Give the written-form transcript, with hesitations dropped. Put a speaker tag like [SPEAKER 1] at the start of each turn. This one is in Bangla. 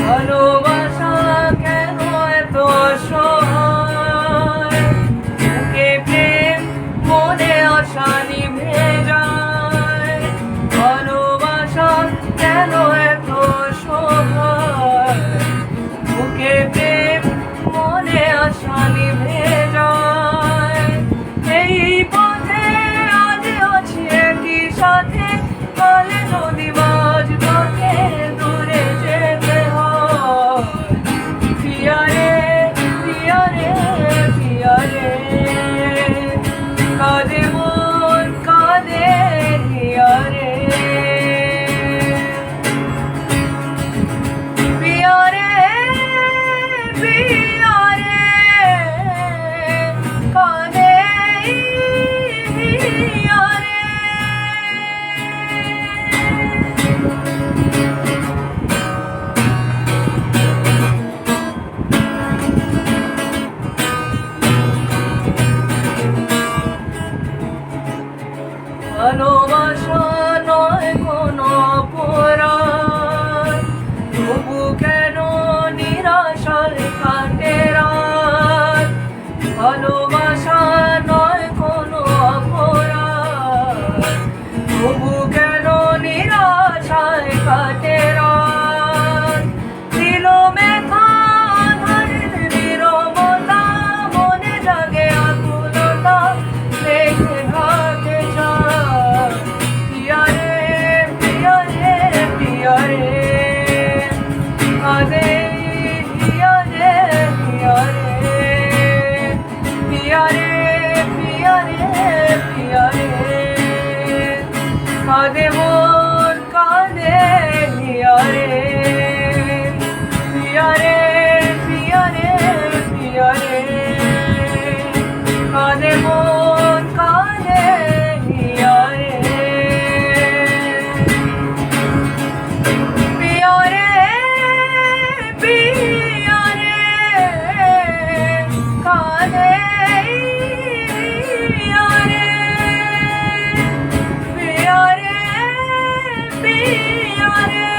[SPEAKER 1] ভালোবাসা কেন এত অসহায়, বুকে প্রেম মনে আশা নিভে যায়। ভালোবাসা কেন এত অসহায়, বুকে প্রেম মনে আশা নিভে যায়। এই পথে আজ আছি একই সাথে, কালে যদি মাঝ পথে দূরে যেতে হয়। পিয়া রে পিয়া রে পিয়া রে, কাঁদে মন কাঁদে হিয়া রে। পিয়া রে পিয়া রে, কাঁদে হিয়া রে। ভালোবাসা নয় কোনো অপরাধ, তবু কেন নিরাশায় কাটে রাত। ভালোবাসা নয় কোনো অপরাধ, তবু কেন নিরাশায় কাটে রাত। দিল মেঘা আধারের নীরবতা, মনে জাগে আকুলতা, দেখে ভাগে যায়। পিয়া রে পিয়া রে পিয়া রে, কাঁদে হিয়া রে হিয়া রে। পিয়া রে পিয়া রে পিয়া রে, কাঁদে মন কাঁদে হিয়া রে। পিয়া রে পিয়া রে পিয়া রে, কাঁদে মন কাঁদে হিয়া রে। পিয়া রে পিয়া রে, কাঁদে হিয়া রে। পিয়া রে পিয়া রে।